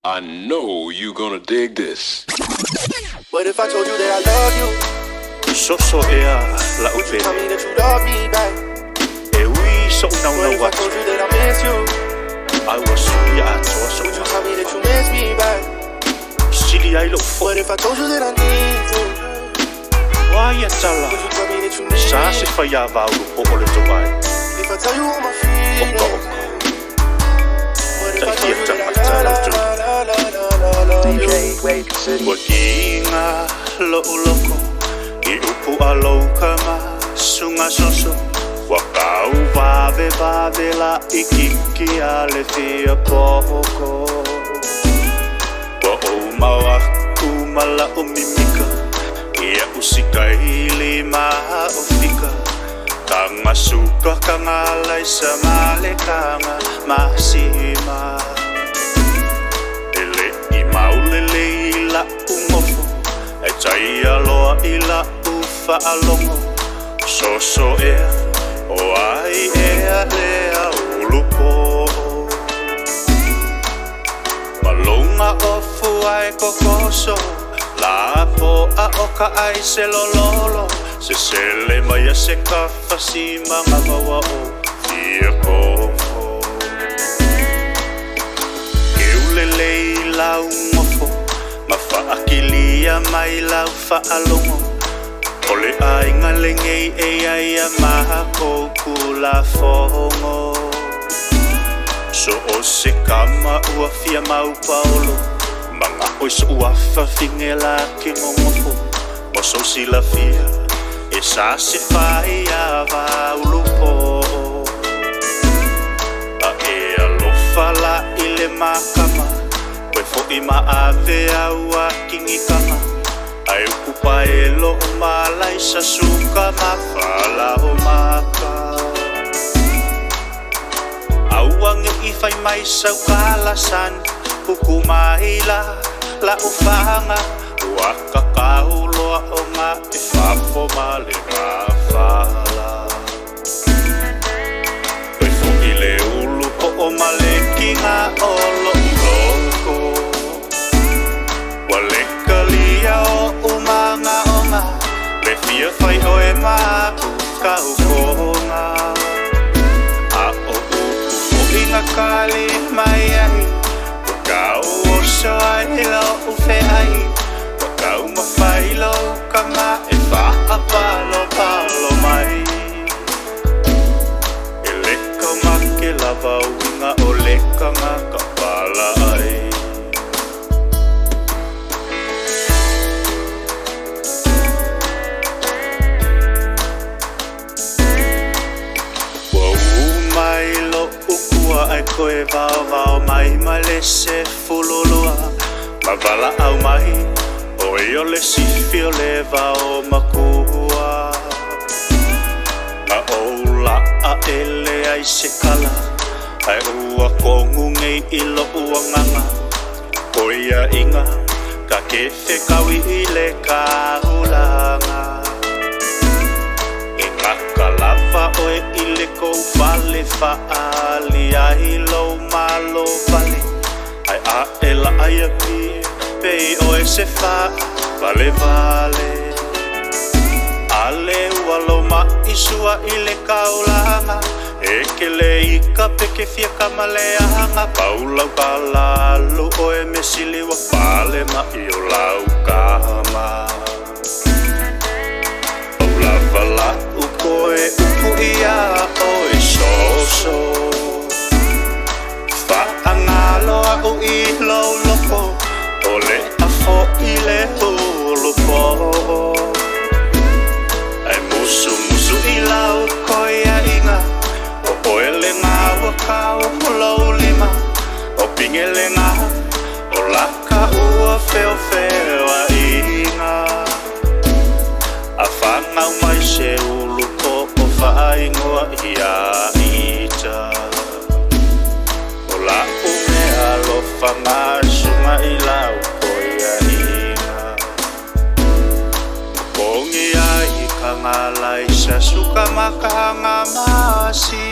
I know you gonna dig this. But if I told you that I love you, Soso ea la would you tell me upele that you love me back? e ui so na What if I wat told you that I miss you? I was ya to so Would you tell me that you miss me back? sili ai lo fo What if I told you that I need you? wa ya tala Would you tell me that you need sa me? se fa ya va o le to vai If I tell you all my feelings, what if I told you that I love you? DJ Wake City. o tinga lo loko I upu alo kama sunga soso wa kau vave la ikiki ale fia poko wa o mawa kumala o mimika ia usika hili maha o fika kanga suka kanga laisa male kanga masima ele I maulele ila umofo e tai aloa ila ufa alongo soso ea o ai ea lea ulupo malonga ofu ai kokoso la po a oka ai se lololo se sele maya se kafa si mga mawa o fia kofo keulele ila umofo mafaakilia mai lau faalongo ole ai ngalengei e ai a maha kula fongo so o se kama ua fia mau paolo manga oi so ua fafingela ke ngomofo mo so sila fia e sa se fai a vaulupo a e alofa la ile makama koe fo I maave au a kingikanga ai ukupa e lo malai sa suka mafala o maka auange I fai mai sau kalasan hukumahila la ufanga waka kauloa o nga e fafo male mafala koe fo I le ulu po o malekinga o lo loko wale kalia o umanga onga le fia fai o e maa ka ukonga a o upu inga kali mai ai wakau o so ai lo ufe ai wakau mawhai lo kama e wha apalo palo mai e leka make lava uinga o leka nga kapala ai ai koe vao mai malese fululua mavala au mai o io le sifi o le vao makua na oula a ele ai se kala ai ua kongu ngei ilo ua nganga koia inga ka kefe kawi ile ka ulanga kalava oe ile kou vale faali ai lo malo vale ai a ela ai a pia pei oe se fa vale vale ale walo ma isua ile kaulanga e ke le ika peke fia kamaleanga paulau kalalu oe mesili wa pale ma io lau kama vala ukoe upu ia oe soso fa angalo au I lo loko ole afo ile ulupo ai musu I lau koia inga o oele ngā wakau lo lima o pingele ngā o laka ua feo feo a inga a whangau mai se ulupo o whaingoa ia ita o la ume alofa ngā sunga I lau koia inga kongi ai ka ngā laisa suka makahanga masi